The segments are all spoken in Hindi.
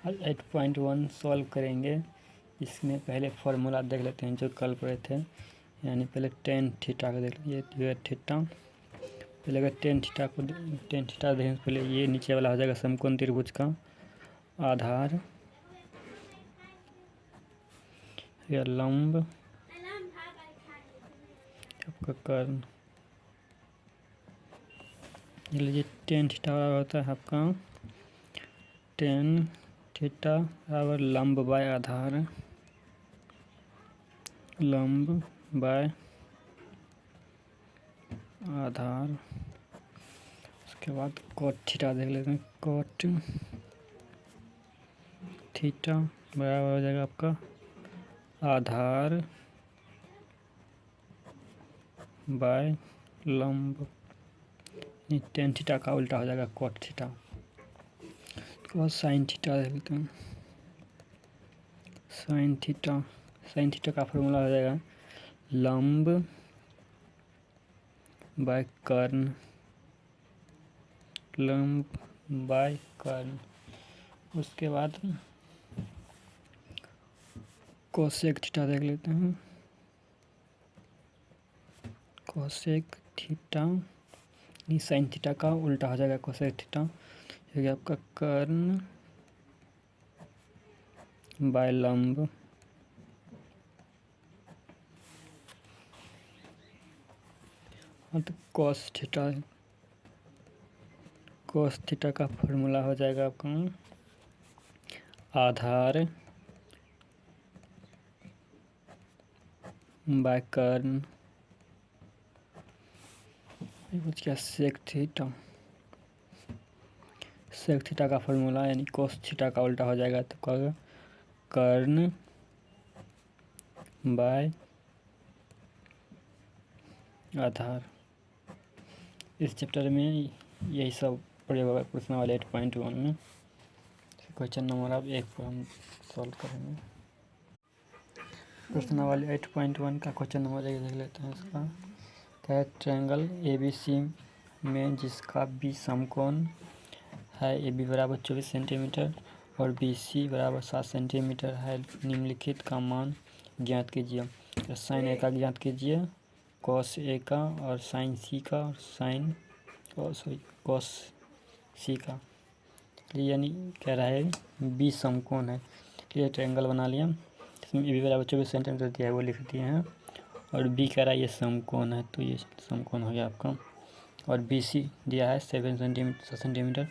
आज 8.1 सॉल्व करेंगे। इसमें पहले फार्मूला देख लेते हैं जो कल पढ़े थे, यानी पहले टेन थीटा का देख लीजिए। थीटा पहले अगर टेन थीटा देखने से पहले ये नीचे वाला हो जाएगा समकोण त्रिभुज का आधार या लंब आपका कर्ण। देख लीजिए टेन थीटा होता है आपका टेन थीटा बराबर लंब बाय आधार, लंब बाय आधार। उसके बाद कॉट थीटा देख लेते हैं। कॉट थीटा बराबर हो जाएगा आपका आधार बाय लंब, टेन थीटा का उल्टा हो जाएगा कॉट थीटा। उसके बाद साइन थीटा देख लेते हैं। साइन थीटा का फॉर्मूला हो जाएगा लंब बाय कर्ण, लंब बाय कर्ण। उसके बाद कोसेक थीटा देख लेते हैं। कोसेक थीटा साइन थीटा का उल्टा हो जाएगा कोसेक थीटा, ये आपका कर्ण बाय लंब। तो कॉस थीटा का फॉर्मूला हो जाएगा आपका आधार बाय कर्ण। कुछ क्या सेक थीटा का फॉर्मूला यानी कोस थीटा का उल्टा हो जाएगा तो क्या कर्ण बाय आधार। इस चैप्टर में यही सब प्रयोग होगा प्रश्न वाले 8.1 में। क्वेश्चन नंबर आप 1 पर हम सॉल्व करेंगे। प्रश्न वाले 8.1 का क्वेश्चन नंबर 1 देख लेते हैं। इसका क्या है, ट्रायंगल ABC में जिसका बी समकोण है, AB बराबर 24 सेंटीमीटर और BC बराबर 7 सेंटीमीटर है, निम्नलिखित का मान ज्ञात कीजिए। तो साइन ए का ज्ञात कीजिए, कॉस ए का और साइन सी का और कॉस सी का। यानी कह रहा है बी समकोण है, ये ट्रायंगल बना लिया। इसमें ए बी बराबर 24 सेंटीमीटर दिया है वो लिख दिए हैं, और बी कह रहा है ये समकोण है तो ये समकोण हो गया आपका, और बी सी दिया है 7 सेंटीमीटर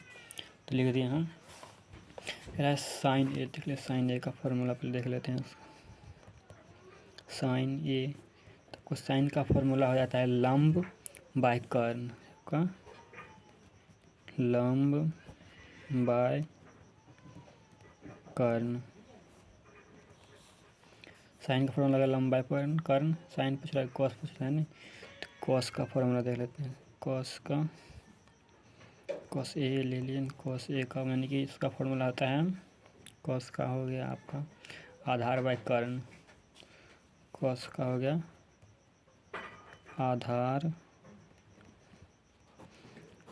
तो लिख दिए हैं। कह रहा है साइन ए, देख ले साइन ए का फॉर्मूला पहले देख लेते हैं। साइन ए तो साइन का फॉर्मूला हो जाता है लंब बाय कर्ण का, लंब बाय कर्ण। साइन का फॉर्मूला लगा लंब बाय कर्ण, साइन पूछ रहा है कॉस पूछ रहा है नहीं, तो कॉस का फॉर्मूला देख लेते हैं। कॉस ए ले लिए, कॉस ए का यानी कि इसका फॉर्मूला आता है कॉस का हो गया आपका आधार बाय कर्ण, कॉस का हो गया आधार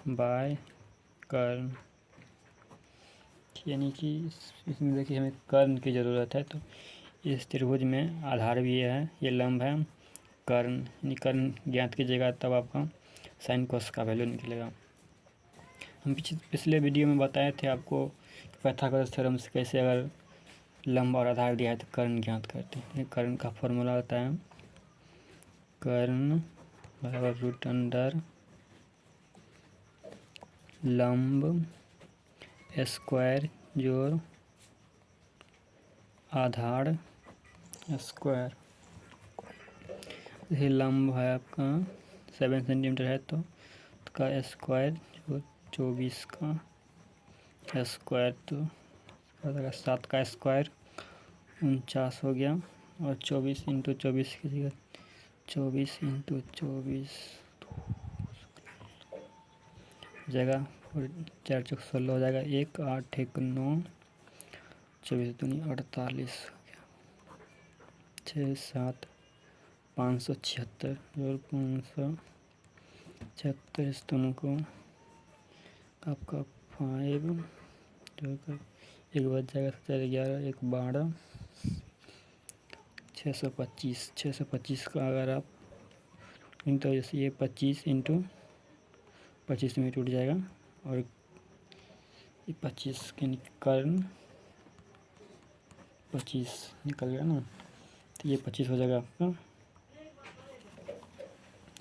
बाय कर्ण। यानी कि इसमें देखिए हमें कर्ण की ज़रूरत है, तो इस त्रिभुज में आधार भी है, ये लंब है, कर्ण यानी कर्ण ज्ञात कीजिएगा तब आपका साइन कॉस का वैल्यू निकलेगा। हम पिछले वीडियो में बताए थे आपको पाइथागोरस थ्योरम से कैसे अगर लंब और आधार दिया है तो कर्ण ज्ञात करते हैं। कर्ण का फॉर्मूला होता है कर्ण बराबर रूट अंडर लंब स्क्वायर जोड़ आधार स्क्वायर। ये लंब है आपका 7 सेंटीमीटर है तो का स्क्वायर जो 24 का स्क्वायर, तो 7 का स्क्वायर 49 हो गया, और 24 इंटू 24 कीजिएगा, 24 इंटू 24 जगह और 4 चौक 16 हो जाएगा, 1 8 1 9 24 दूनी 48 हो गया, 6 7 576 और 576 इस दोनों को आपका 5 जो कर एक बच जाएगा 7 11 1 12 625 का अगर आप तो ये 25 इंटू 25 में टूट जाएगा और ये 25 के कर्ण 25 निकल गया ना, तो ये 25 हो जाएगा आपका,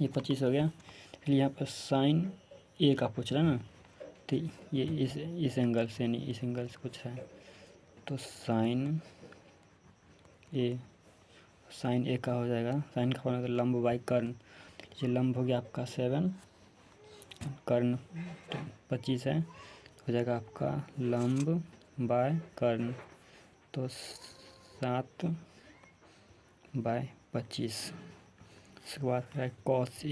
ये 25 हो गया। फिर यहाँ पर साइन ए का पूछ रहा है ना, तो ये इस एंगल से नहीं, इस एंगल से पूछ रहा है, तो साइन ए का हो जाएगा, साइन का होना तो लंब बाई कर्ण, ये लंब हो गया आपका 7, कर्ण 25 है, हो जाएगा आपका लंब बाय कर्ण, तो 7 बाय 25। उसके बाद है कॉस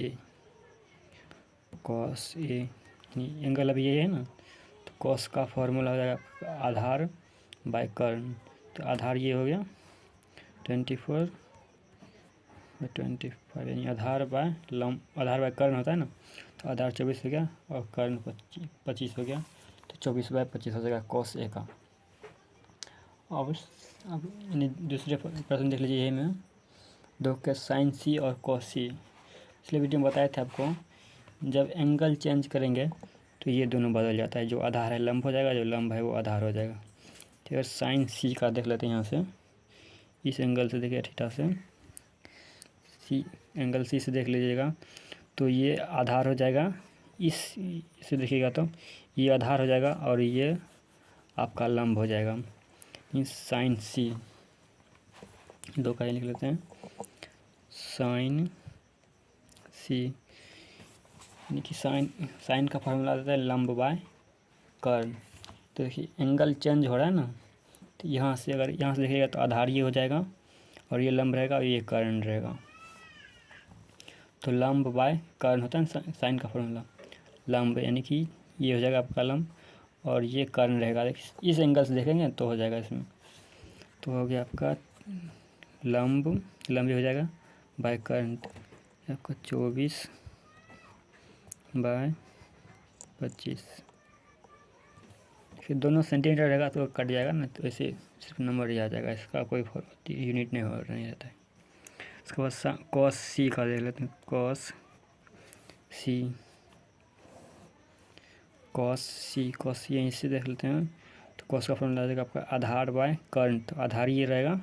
ए एंगल अभी ये है ना, तो कॉस का फॉर्मूला हो जाएगा आधार बाय कर्ण, तो आधार ये हो गया 24/25 यानी आधार बाय लंब, आधार बाय कर्ण होता है ना, तो आधार 24 हो गया और कर्ण 25 हो गया, तो 24/25 हो जाएगा कॉस ए का। अब यानी दूसरे प्रश्न देख लीजिए, यही में दो के साइन सी और कॉस सी, इसलिए वीडियो में बताए थे आपको, जब एंगल चेंज करेंगे तो ये दोनों बदल जाता है, जो आधार है लंब हो जाएगा, जो लंब है वो आधार हो जाएगा। ठीक है, साइन सी का देख लेते हैं यहाँ से, इस एंगल से देखिए थीटा से, सी एंगल सी से देख लीजिएगा, तो ये आधार हो जाएगा, इसे देखिएगा तो ये आधार हो जाएगा और ये आपका लंब हो जाएगा, साइन सी, दो का लिख लेते हैं, साइन सी यानी कि साइन का फार्मूला आता है लंब बाय कर्ण। तो देखिए एंगल चेंज हो रहा है ना, तो यहाँ से अगर यहाँ से देखिएगा तो आधार ये हो जाएगा और ये लंब रहेगा और ये कर्ण रहेगा, तो लंब बाय कर्ण होता है ना साइन का फार्मूला, लंब यानी कि ये हो जाएगा आपका लंब और ये कर्ण रहेगा, इस एंगल से देखेंगे तो हो जाएगा इसमें, तो हो गया आपका लंब ये हो जाएगा बाय कर्ण, आपका 24/25। फिर दोनों सेंटीमीटर रहेगा तो कट जाएगा ना, तो ऐसे सिर्फ नंबर ही आ जाएगा, इसका कोई यूनिट नहीं नहीं रहता है। उसके बाद कॉस सी का देख लेते हैं, कॉस सी यहीं से देख लेते हैं, तो कॉस का फॉर्मूला आ जाएगा आपका आधार बाय कर्ण, तो आधार ये रहेगा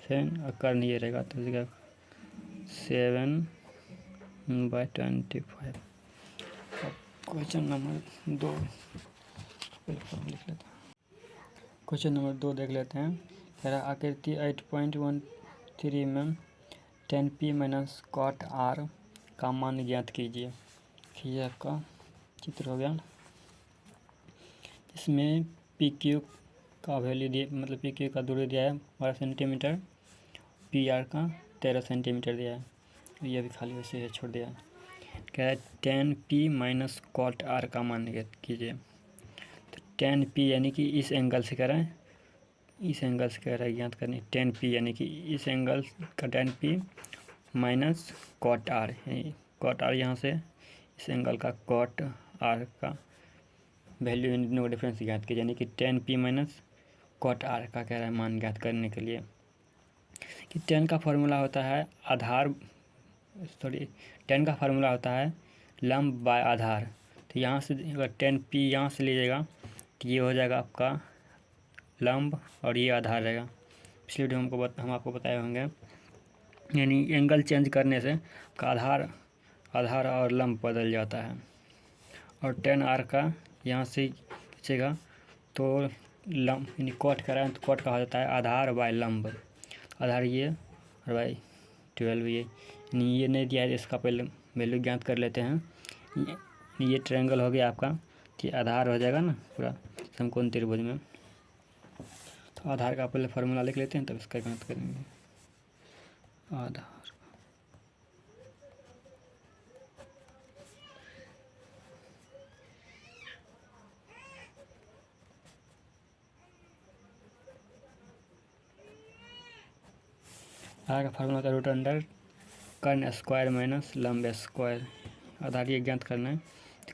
7 और कर्ण ये रहेगा, तो 7/25। क्वेश्चन नंबर 2 लिख लेते हैं, क्वेश्चन नंबर 2 देख लेते हैं। कह रहा आकृति 8.13 में 10p माइनस कॉट आर का मान ज्ञात कीजिए। ये आपका चित्र हो गया, इसमें पी क्यू का वैल्यू दिया, मतलब पी क्यू का दूरी दिया है 12 सेंटीमीटर, पी आर का 13 सेंटीमीटर दिया है, ये भी खाली वैसे ही छोड़ दिया है। कह रहा है 10p माइनस कॉट आर का मान ज्ञात कीजिए। तो 10p यानी कि इस एंगल से कह रहा है, इस एंगल से कह रहा है ज्ञात करनी, 10p यानी कि इस एंगल का 10p minus cot R, cot R यहाँ से इस एंगल का कॉट आर का वैल्यू, इन दोनों का डिफरेंस ज्ञात कीजिए, यानी कि 10p माइनस कॉट आर का कह रहा है मान ज्ञात करने के लिए। कि 10 का फार्मूला होता है आधार, 10 का फार्मूला होता है लंब बाय आधार, तो यहाँ से अगर 10p यहाँ से लीजिएगा तो ये हो जाएगा आपका लंब और ये आधार रहेगा। पिछले वीडियो हम आपको बताए होंगे, यानी एंगल चेंज करने से आधार और लंब बदल जाता है। और 10r का यहाँ से खींचेगा तो लंब यानी कॉट का रहा है तो कॉट का हो जाता है आधार बाय लंब, आधार ये और बाय 12 ये, यानी ये नहीं दिया है, इसका पहले वैल्यू ज्ञात कर लेते हैं। ये ट्रायंगल हो गया आपका, कि आधार हो जाएगा ना पूरा समकोण त्रिभुज में, तो आधार का पहले फार्मूला लिख लेते हैं तब इसका ज्ञात करेंगे। आधार का फार्मूला होता है रूट अंडर कर्ण स्क्वायर माइनस लंब स्क्वायर, आधार ये ज्ञात करना है।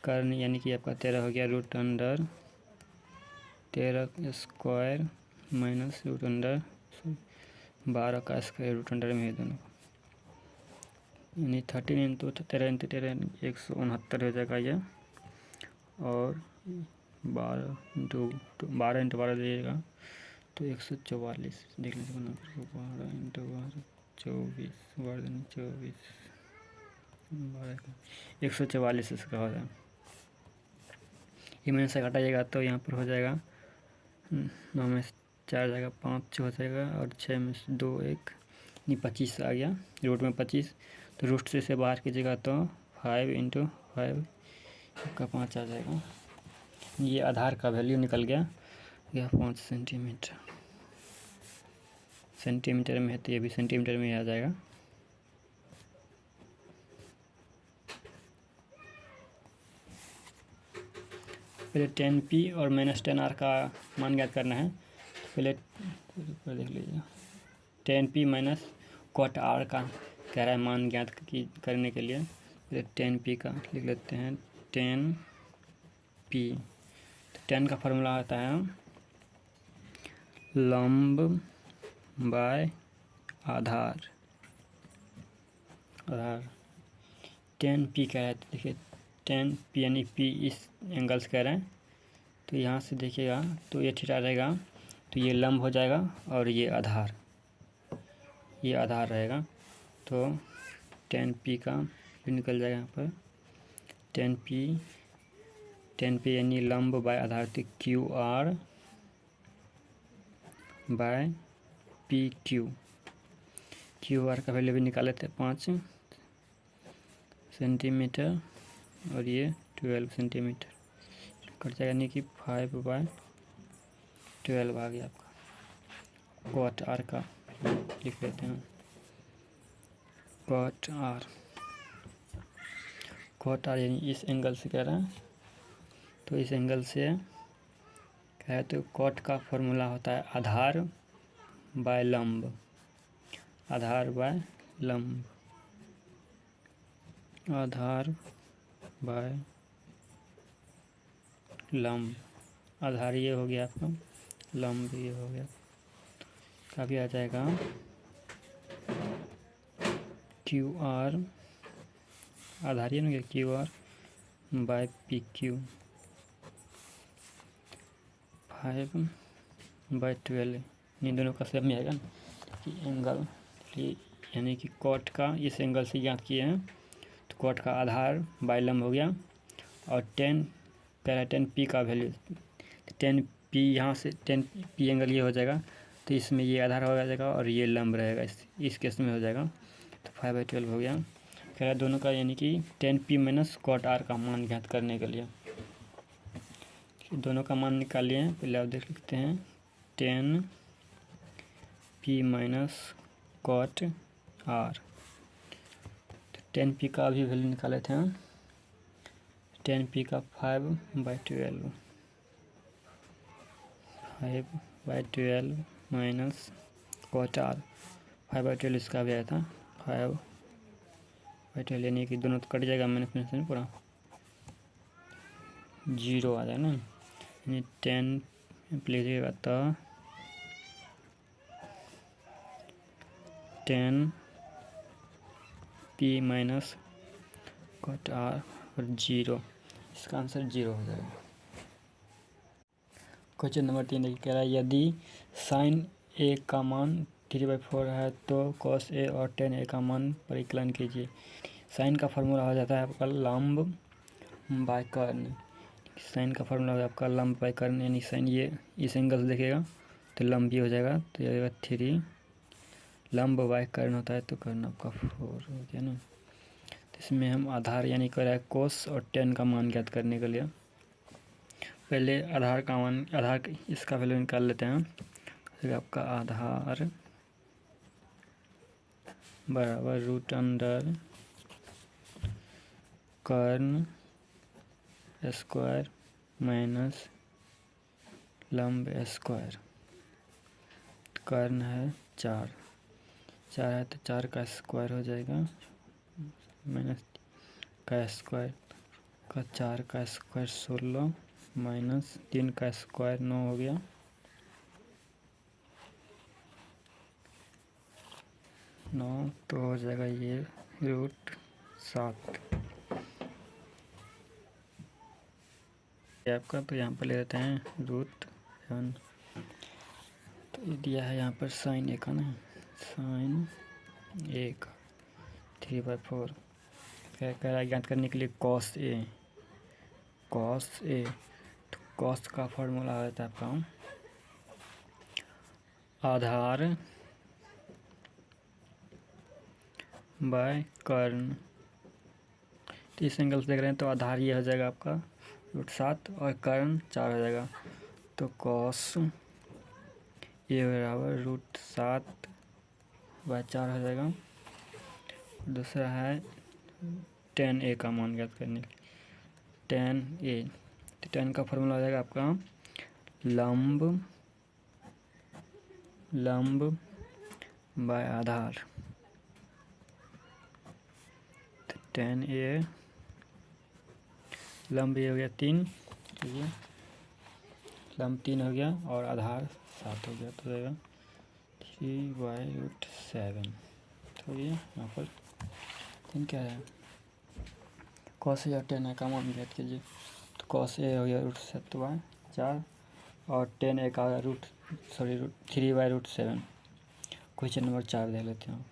कर्ण यानी कि आपका 13 हो गया root under 13 square minus root under 12 का स्क्वायर रूट अंडर में है दोनों, यानी 13 इंटू 13 169 हो जाएगा ये, और 12 दीजिएगा तो 144 देख लीजिए बना, 12 इंटू 12 24 24 144 इसका हो जाएगा। ये मैंने से घटाइएगा तो यहाँ पर हो जाएगा 9 में 4 जाएगा, 5 हो जाएगा, और 6 में 2 1 नहीं 25 आ गया, रूट में 25, तो रूट से इसे बाहर कीजिएगा तो 5 इंटू 5 का 5 आ जाएगा। ये आधार का वैल्यू निकल गया, यह 5 सेंटीमीटर। सेंटीमीटर में है तो ये भी सेंटीमीटर में ही आ जाएगा। पहले 10p और -10r का मान ज्ञात करना है। पहले देख लीजिए 10p माइनस cot r का कह रहा है मान ज्ञात करने के लिए। पहले 10p का लिख लेते हैं 10p। तो 10 का फॉर्मूला आता है लंब बाय आधार। 10p कह रहा है तो देखिए 10p यानी p इस एंगल्स कह रहे हैं, तो यहाँ से देखिएगा तो ये थीटा रहेगा, तो ये लंब हो जाएगा और ये आधार रहेगा, तो 10p का भी निकल जाएगा यहाँ पर 10p यानी लंब बाय आधार, तो QR बाय PQ। QR का वैल्यू भी निकाले थे 5 सेंटीमीटर और ये 12 सेंटीमीटर कट जाएगा, यानी कि 5/12 आ गया आपका। cot r का लिख लेते हैं cot r यानी इस एंगल से कह रहा है, तो इस एंगल से कह रहा है तो cot का फॉर्मूला होता है आधार बाय लंब, आधार बाय लंब, आधार बाय लंब। आधार ये हो गया आपका, लंब ये हो गया, का भी आ जाएगा QR आधार ये ना QR बाय PQ 5/12। इन दोनों का सेम आएगा कि एंगल, यानी कि cot का इस एंगल से ज्ञात किए हैं, तो cot का आधार बाय लंब हो गया, और 10 कह रहा है 10p का वैल्यू, 10p यहाँ से 10p एंगल ये हो जाएगा, तो इसमें ये आधार हो जाएगा और ये लंब रहेगा, इस केस में हो जाएगा, तो 5/12 हो गया। कह रहा है दोनों का यानी कि 10p माइनस cot r का मान ज्ञात करने के लिए दोनों का मान निकालिए। पहले आप देख सकते हैं 10p माइनस cot r, तो 10p का भी वैल्यू निकाले थे हम, 10p का 5/12 माइनस cot r 5/12 इसका भी आया था 5/12, यानी कि दोनों तो कट जाएगा, मैंने फिर पूरा 0 आ जाएगा ना, यानी 10 लीजिएगा तो 10p माइनस cot r और 0, इसका आंसर 0 हो जाएगा। क्वेश्चन नंबर 3 कह रहा है यदि sin a का मान 3/4 है तो cos a और tan a का मान परिकलन कीजिए। साइन का फॉर्मूला हो जाता है आपका लंब बाय कर्ण। साइन का फॉर्मूला हो आपका लंब बाय कर्ण, यानी साइन ये इस एंगल से देखेगा तो लंब भी हो जाएगा, तो ये आएगा 3, लंब बाय कर्ण होता है तो कर्ण आपका 4 हो गया ना। तो इसमें हम आधार यानी कह रहा है कोस और टेन का मान ज्ञात करने के लिए पहले आधार का मान, इसका वैल्यू निकाल लेते हैं। तो आपका आधार बराबर रूट अंडर कर्ण स्क्वायर माइनस लंब स्क्वायर। कर्ण है 4 है तो 4 का स्क्वायर हो जाएगा माइनस का स्क्वायर का 4 का स्क्वायर 16 माइनस 3 का स्क्वायर 9 हो गया, नौ तो हो जाएगा ये √7 आपका। तो यहाँ पर ले लेते हैं √7। तो ये दिया है यहाँ पर साइन ए का ना, साइन ए का 3/4 क्या कह रहा है ज्ञात करने के लिए कॉस ए। तो कॉस का फॉर्मूला होता है आपका आधार बाय कर्ण। तो इस एंगल से देख रहे हैं तो आधार ये हो जाएगा आपका √7 और कर्ण 4 हो जाएगा। तो कॉस ए बराबर √7/4 हो जाएगा। दूसरा है tan ए का मान ज्ञात करने के लिए tan ए। तो tan का फॉर्मूला हो जाएगा आपका लंब बाय आधार। तो tan ए लंब ये हो गया 3, ठीक है, लंब 3 हो गया और आधार 7 हो गया। तो जाएगा 3/7। तो ये यहाँ पर तीन क्या है, कॉस ए और tan ए का मान ज्ञात कीजिए। तो कॉस ए हो गया √7/4 और tan ए का 3/7। क्वेश्चन नंबर 4 देख लेते हैं।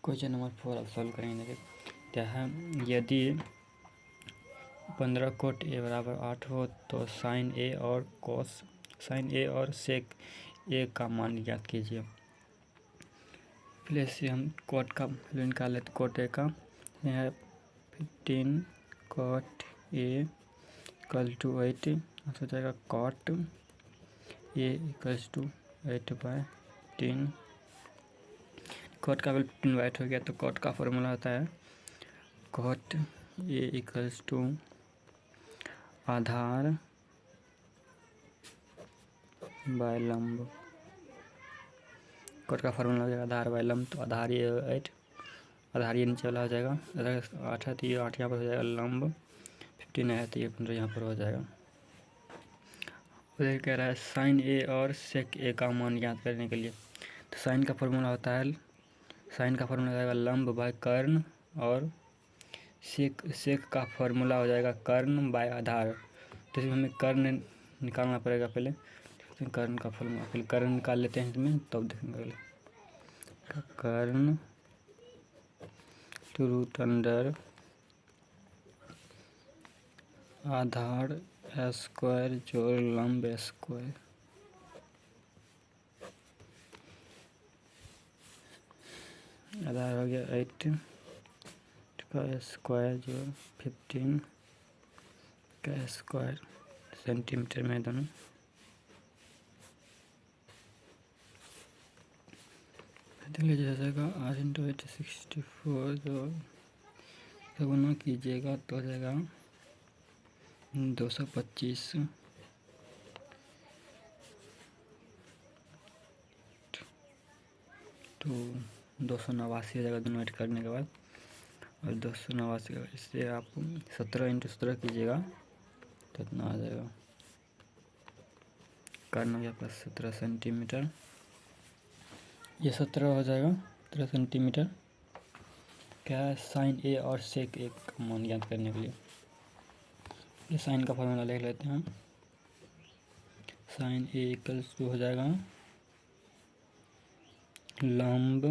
क्वेश्चन नंबर 4 अब सॉल्व करेंगे। क्या है, यदि 15 कोट ए बराबर 8 हो तो साइन ए और सेक ए का मान ज्ञात कीजिए। पहले से हम कोट का वैल्यू निकाल लेते। कोट ए का है 15 कोट ए = 8 हो जाएगा। Cot A = 8/10। कोट का वैल्यू 15/8 हो गया। तो कोट का फॉर्मूला होता है कोट ए = आधार बाय लंब। कोट का फॉर्मूला हो जाएगा आधार बाय लंब। तो आधार ये 8, आधार ये नीचे वाला हो जाएगा। अगर 8 है तो ये 8 यहाँ पर हो जाएगा, लंब 15 है तो ये 15 यहाँ पर हो जाएगा। और कह रहा है साइन ए और सेक ए का मान ज्ञात करने के लिए। तो साइन का फॉर्मूला होता है, साइन का फॉर्मूला हो जाएगा लंब बाय कर्ण और सेक का फॉर्मूला हो जाएगा कर्ण बाय आधार। तो इसमें हमें कर्ण निकालना पड़ेगा पहले। कर्ण का फॉर्मूला पहले कर्ण निकाल लेते हैं इसमें, तब देखेंगे। कर्ण √अंडर आधार स्क्वायर जोड़ लंब स्क्वायर। आधार हो गया 8 का स्क्वायर जोड़ 15 का स्क्वायर, सेंटीमीटर में दोनों। देख लीजिए जाएगा 8 × 8 64। जो गुना कीजिएगा तो हो जाएगा 225 तो 289 हो जाएगा दोनों ऐड करने के बाद। और 289 के बाद इससे आप 17 × 17 कीजिएगा तो इतना आ जाएगा। कर्ण हो गया आपका 17 सेंटीमीटर। ये 17 हो जाएगा 17 सेंटीमीटर। क्या है, साइन ए और सेक ए का मान ज्ञात करने के लिए। ये साइन का फॉर्मूला लिख लेते हैं। साइन ए = हो जाएगा लंब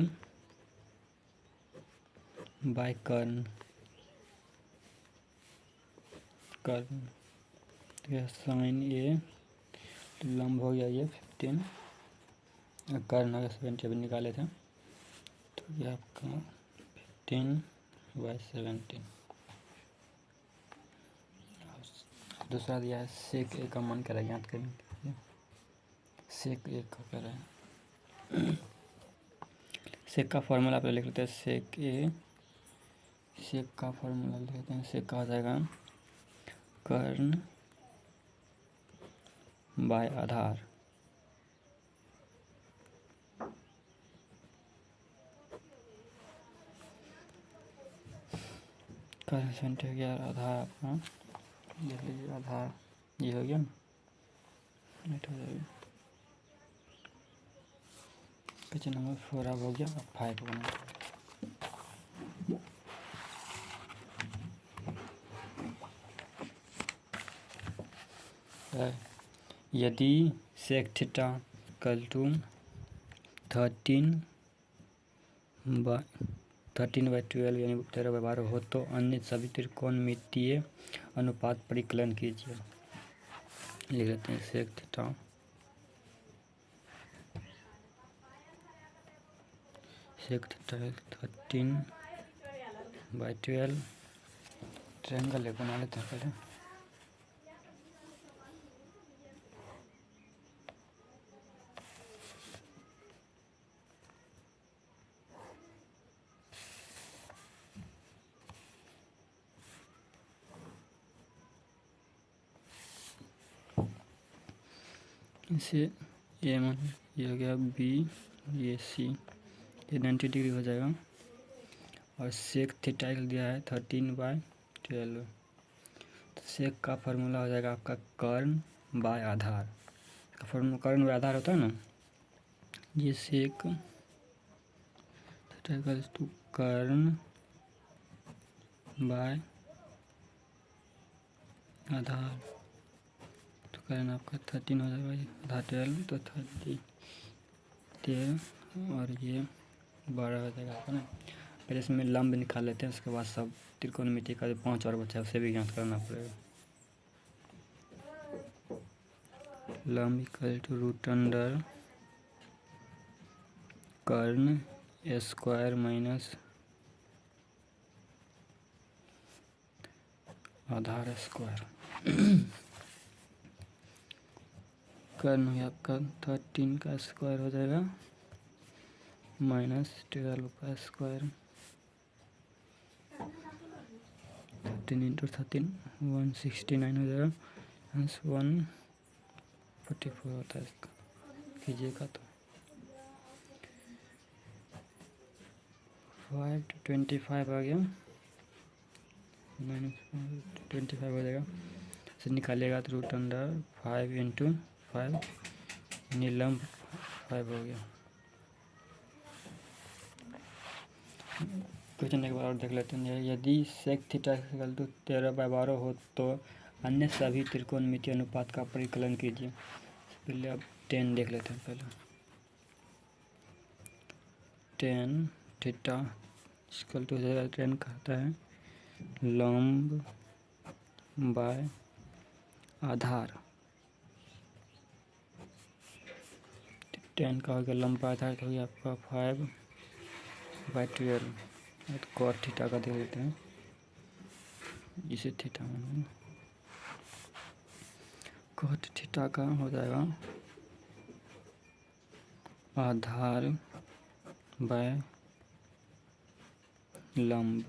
बाय कर्ण। तो साइन ए लंब हो गया ये 15 और कर्ण हो गया 70 अभी निकाले थे। तो ये आपका 15/17। दूसरा दिया है सेक ए का मान करें ज्ञात करेंगे। सेक ए का करें, सेक का फॉर्मूला पे लिख लेते हैं। सेक का फॉर्मूला लिख लेते हैं। सेक का हो जाएगा कर्ण बाय आधार। कर्ण 70 हो गया, आधार अपना देख लीजिए आधार ये हो गया, नेट हो जाएगा। क्वेश्चन नंबर 4 अब हो गया, अब 5 बना है। यदि सेक थीटा इक्वल टू 13/12 यानी 13/12 हो तो अन्य सभी त्रिकोणमितीय अनुपात परिकलन कीजिए। लिख लेते हैं sec theta sec theta 13/12 triangle एक बना लेते हैं पहले। इसे ए मान ये हो गया बी, ये सी, ये 90 डिग्री हो जाएगा। और सेक थीटा दिया है 13/12। तो सेक का फार्मूला हो जाएगा आपका कर्ण बाय आधार का फार्मूला, कर्ण बाय आधार होता है ना, ये सेक थीटा इक्वल्स टू कर्ण बाय आधार। तो कर्ण आपका 13 हो जाएगा, आधा 12 तो 13 और ये 12 हो जाएगा आपका ना। पहले इसमें लंब निकाल लेते हैं, उसके बाद सब त्रिकोणमिति का जो 5 और बचा है उसे भी ज्ञात करना पड़ेगा। लंब इक्वल टू रूट अंडर कर्ण स्क्वायर माइनस आधार स्क्वायर। कर्ण हो आपका 13 का स्क्वायर हो जाएगा माइनस 12 का स्क्वायर। 13 इंटू 13 169 हो जाएगा, 144 होता है इसका, कीजिएगा तो 525 आ गया, -25 हो जाएगा। इसे निकालिएगा तो रूट अंडर 5 इंटू 5 यानी लंब 5 हो गया। क्वेश्चन एक बार और देख लेते हैं। यदि सेक थीटा इक्वल टू 13/12 हो तो अन्य सभी त्रिकोणमितीय अनुपात का परिकलन कीजिए। पहले अब 10 देख लेते हैं। पहले 10 थीटा इक्वल टू 10 कहता है लंब बाय आधार। 10 का हो गया लंब बाय आधार, तो हो गया आपका 5/12। तो कॉट थीटा का दे देते हैं, इसे थीटा में कॉट थीटा का हो जाएगा आधार बाय लंब।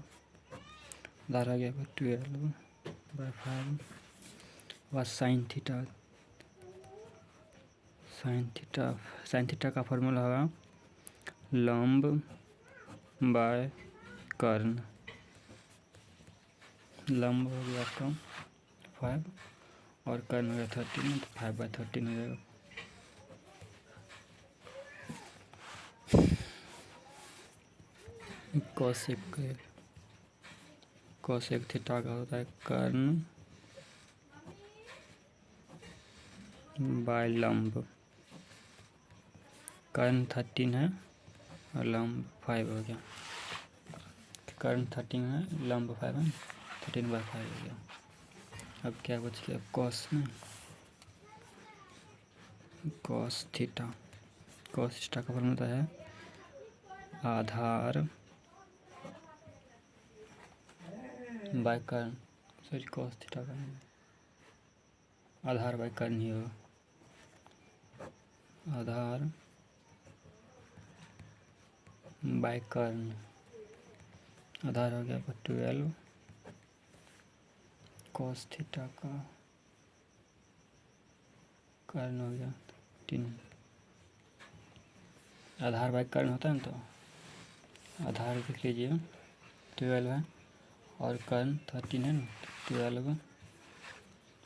आधार आ गया 12/5 और साइन थीटा का फॉर्मूला होगा लंब बाय कर्ण। लंब हो गया आपका 5 और कर्ण हो गया 13, तो 5/13 हो जाएगा। कोसेक थीटा का होता है कर्ण बाय लंब। कर्ण 13 है और लंब 5 हो गया। कर्ण 13 है, लंब 5 है, 13/5 हो गया। अब क्या बच गया कॉस में, कॉस थीटा का फॉर्मूला है आधार बाय कर्ण। सॉरी कॉस थीटा का आधार बाय कर्ण ही होगा। आधार बाय कर्ण, आधार हो गया 12 कॉस थीटा का कर्ण हो गया 3। आधार बाय कर्ण होता है ना, तो आधार देख लीजिए 12 है और कर्ण 13 है ना, 12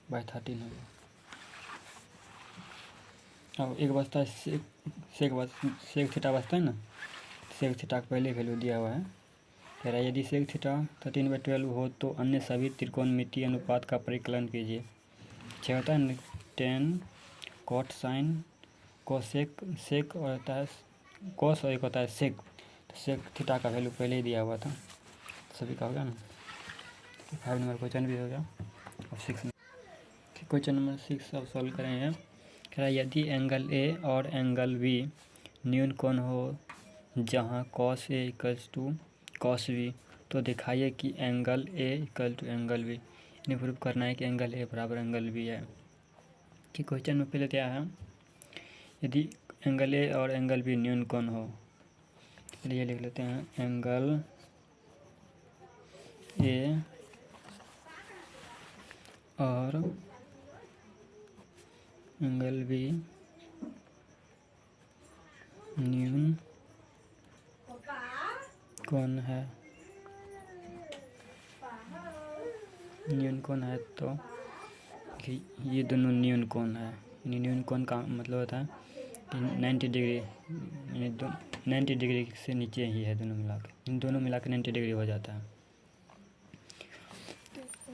बाई 13 हो गया। अब एक बचता है सेक थीटा बचता है ना, सेक थीटा का पहले वैल्यू दिया हुआ है। कह रहा है यदि सेक थीटा 13/12 हो तो अन्य सभी त्रिकोणमितीय अनुपात का परिकलन कीजिए। क्या होता है 10 कॉट साइन कोसेक सेक और होता है कोस और एक होता है सेक। तो सेक थीटा का वैल्यू पहले ही दिया हुआ था, सभी का हो गया ना। 5 नंबर क्वेश्चन भी हो गया। अब 6 क्वेश्चन नंबर 6 अब सॉल्व करेंगे। कह रहा है यदि एंगल ए और एंगल बी न्यून कोण हो जहाँ cos A equals to cos B, तो दिखाइए कि angle A equal to angle B. इन्हें प्रूव करना है कि एंगल ए बराबर एंगल बी है। कि क्वेश्चन में पहले क्या है, यदि एंगल ए और एंगल बी न्यून कोण हो, चलिए लिख लेते हैं एंगल ए और एंगल बी न्यून कोण है। न्यून कोण है तो कि ये दोनों न्यून कोण है। न्यून कोण का मतलब होता है कि 90 डिग्री, यानी 90 डिग्री से नीचे ही है दोनों मिला के, इन दोनों मिला के 90 डिग्री हो जाता है।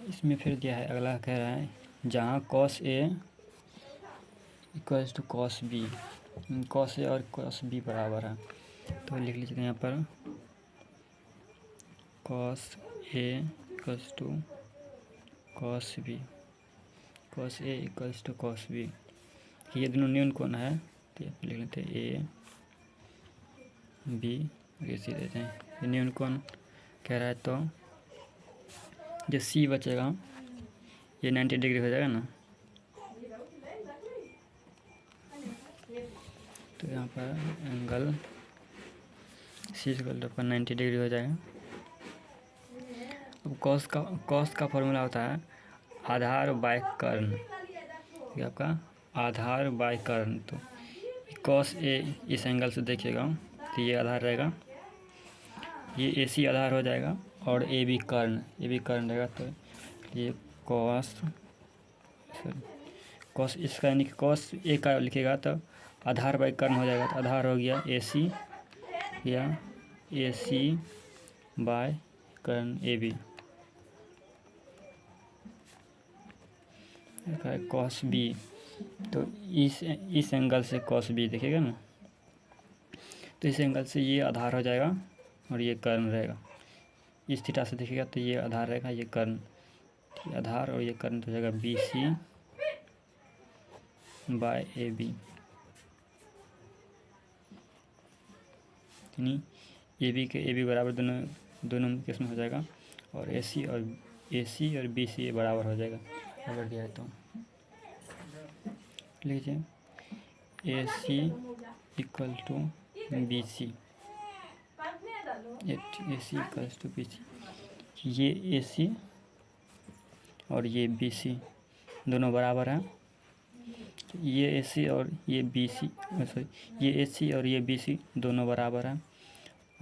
इसमें फिर क्या है, अगला कह रहा है जहाँ cos A equals to cos B, cos A और कॉस बी बराबर है, तो लिख लीजिए यहाँ पर cos A equals to cos B, cos A equals to cos B. ये दोनों न्यून कोण है तो लिख लेते हैं ए बी और सी देते हैं। ये न्यून कोण कह रहा है तो जो सी बचेगा ये 90 डिग्री हो जाएगा ना, तो यहाँ पर angle C equal to 90 degree हो जाएगा। अब कॉस का फॉर्मूला होता है आधार बाय कर्ण, ये आपका आधार बाय कर्ण। तो कॉस ए इस एंगल से देखिएगा तो ये आधार रहेगा, ये ए सी आधार हो जाएगा और ए बी कर्ण रहेगा। तो ये कॉस इसका यानी कि कॉस ए का लिखेगा तो आधार बाय कर्ण हो जाएगा। तो आधार हो गया ए सी या ए सी बाय कर्ण ए बी, कॉस बी। तो इस एंगल से कॉस बी देखिएगा ना, तो इस एंगल से ये आधार हो जाएगा और ये कर्ण रहेगा। इस थीटा से देखिएगा तो ये आधार रहेगा, ये कर्ण, ये आधार और ये कर्ण तो हो जाएगा B C by A B, यानी ए बी बराबर दोनों किस में हो जाएगा, और ए सी और बी सी बराबर हो जाएगा अगर दिया है तो। लीजिए A C equal to B C, A C equals to B C, ये ए सी और ये बी सी दोनों बराबर हैं। ये ए सी और ये बी सी सॉरी ये ए सी और ये बी सी दोनों बराबर हैं,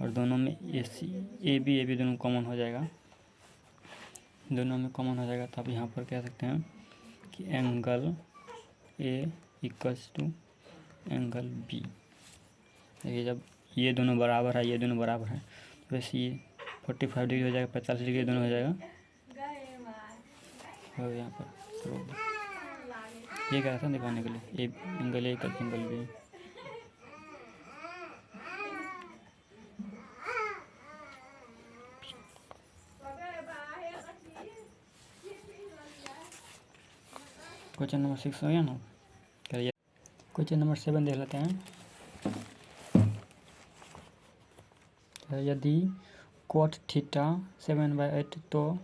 और दोनों में ए सी ए बी दोनों कॉमन हो जाएगा, दोनों में कॉमन हो जाएगा। तो आप यहाँ पर कह सकते हैं कि angle A equals to angle B. देखिए जब ये दोनों बराबर है, ये दोनों बराबर है, तो वैसे ये 45 डिग्री हो जाएगा, 45 डिग्री दोनों हो जाएगा। हो यहाँ पर ये कह रहा था दिखाने के लिए angle A equal angle B. Question number 6 हो गया ना। करिए क्वेश्चन नंबर 7 देख लेते हैं। यदि कोट थीटा 7/8 तो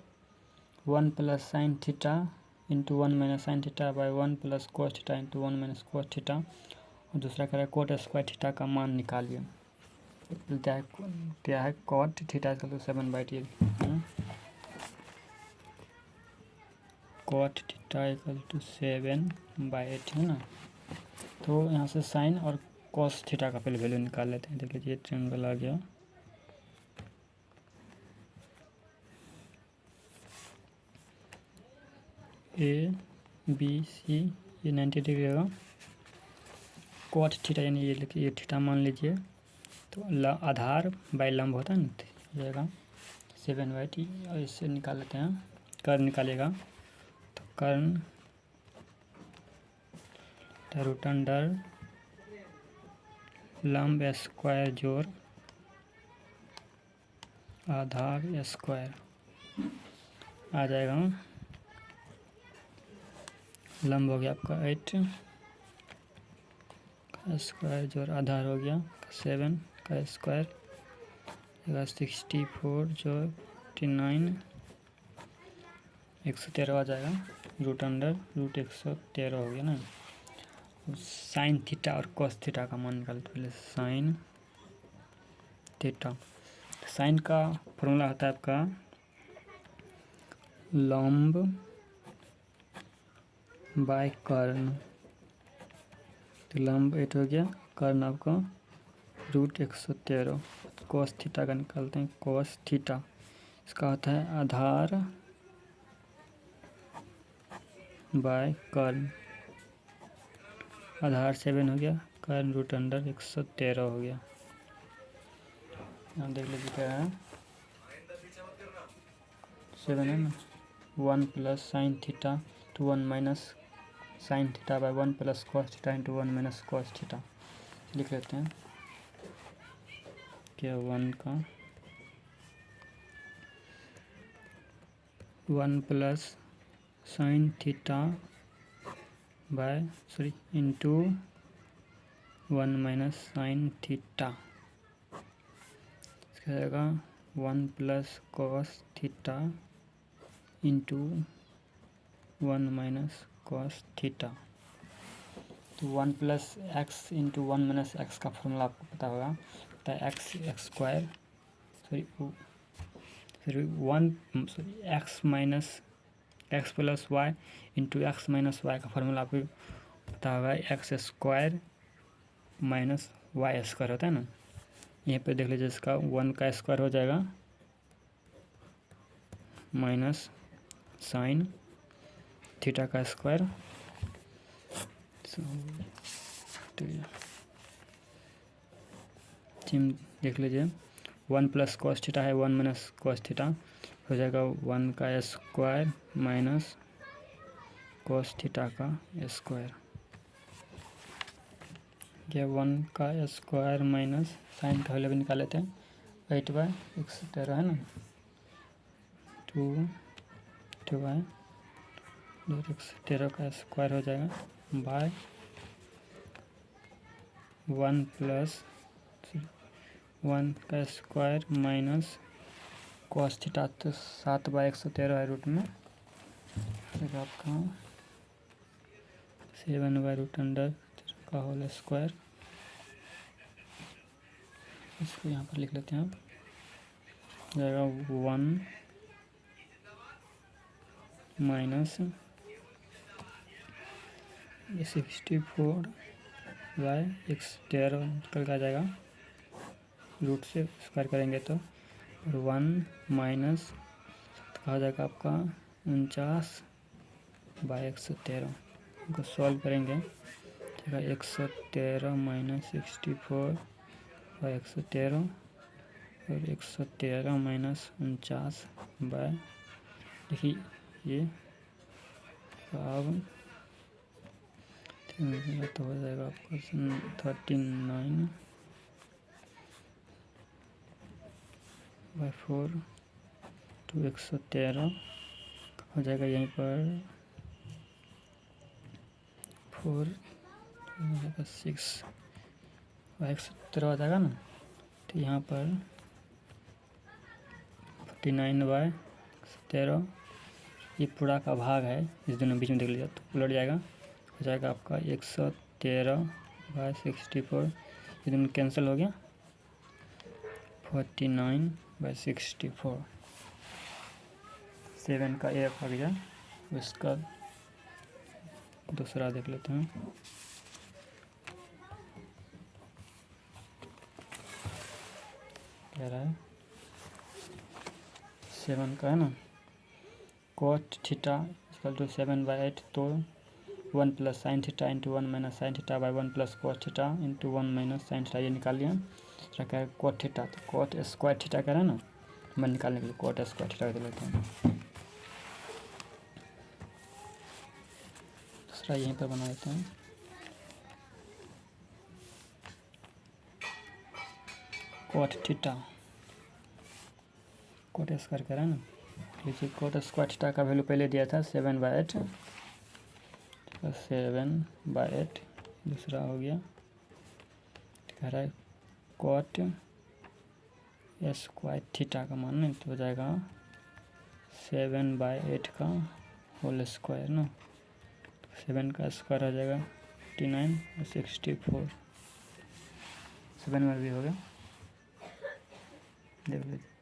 1 plus sine theta into 1 minus sine theta by 1 plus cos theta into 1 minus cos theta, और दूसरा कह रहा है कोट स्क्वायर थीटा का मान निकालिए। क्या है cot theta equal to 7/8, cot theta equal to 7/8 है ना। तो यहाँ से साइन और कोस थीटा का पहले वैल्यू निकाल लेते हैं। देख लीजिए ट्रायंगल आ गया, ए बी सी, ये 90 डिग्री होगा। कॉट थीटा यानी ये लिखिए, ये थीटा मान लीजिए, तो आधार बाई लंब होता है ना, तो हो जाएगा 7/t। और इससे निकाल लेते हैं, कर्ण निकालेगा तो कर्ण रूट अंडर लंब स्क्वायर जोड़ आधार स्क्वायर आ जाएगा। लंब हो गया आपका 8 का स्क्वायर जोड़ आधार हो गया 7 का स्क्वायर, 64 जो 59, 113 आ जाएगा। रूट अंडर रूट 113 हो गया ना। साइन थीटा और कॉस थीटा का मान निकालते पहले। साइन थीटा, साइन का फॉर्मूला होता है आपका लंब बाय कर्ण, तो लंब 8 हो गया, कर्ण आपका रूट 113। कॉस थीटा का निकालते हैं, कॉस थीटा इसका होता है आधार बाय कर्ण, आधार 7 हो गया, कर्ण रूट अंडर 113 हो गया। हम देख लीजिए क्या है, 7 है ना, 1 plus sine theta two 1 minus sine theta by 1 plus cos theta into 1 minus cos theta लिख लेते हैं। क्या 1 का 1 plus sine theta by into 1 minus sine theta, इसका जाएगा 1 plus cos theta into 1 minus cos theta. तो 1 plus x into 1 minus x का फॉर्मूला आपको पता होगा, पता है x square x minus x plus Y into X minus Y का फॉर्मूला आपको पता होगा, X square minus Y square होता है ना। यहाँ पे देख लीजिए, इसका 1 का स्क्वायर हो जाएगा माइनस साइन थीटा का स्क्वायर, देख लीजिए 1 प्लस कॉस थीटा है, 1 माइनस कॉस थीटा हो जाएगा 1 का स्क्वायर माइनस कॉस थीटा का स्क्वायर। यह 1 का स्क्वायर माइनस साइन का वैल्यू भी निकाल लेते हैं, 8/113 है ना, 2/113 का स्क्वायर हो जाएगा बाय 1 प्लस 1 का स्क्वायर माइनस कॉस थीटा, तो 7/113 है रूट में, फिर आपका 7/√अंडर का होल स्क्वायर। इसको यहाँ पर लिख लेते हैं, जाएगा 1 माइनस 64/113 निकल आ जाएगा, रूट से स्क्वायर करेंगे तो, और 1 माइनस कहा जाएगा आपका 49/113 को सॉल्व करेंगे, तो 113 माइनस 64/113 और 113 माइनस 49 देखिए ये अब तो हो जाएगा आपका 39/4 तो 113 हो जाएगा, यहीं पर 4 6/117 हो जाएगा ना, तो यहाँ पर 49/13 ये पूरा का भाग है, इस दोनों बीच में देख लीजिए तो उलट जाएगा, हो जाएगा आपका 113/64, ये दोनों कैंसिल हो गया, 49/64। 7 का एक आ गया, इसका दूसरा देख लेते हैं, कह रहा है 7 का है ना, cot थीटा इक्वल टू 7/8, तो one plus sine theta into one minus sine theta by one plus cot theta into one minus sine theta, ये निकाल लिया। दूसरा क्या है कॉट थीटा, तो कॉट स्क्वायर थीटा कह रहा है ना, मैं निकालने के लिए कॉट स्क्वायर थीटा कर लेता हूँ। दूसरा यहीं पर बना देते हैं, कॉट थीटा, कॉट स्क्वायर कह रहा है ना, देखिए कॉट स्क्वायर थीटा का वैल्यू पहले दिया था 7/8, 7/8। दूसरा हो गया कह रहा है कॉट स्क्वायर थीटा का मान, तो हो जाएगा 7/8 का होल स्क्वायर ना, 7 का स्क्वायर हो जाएगा 59 और 64, 7 में भी हो गया, देख लीजिए।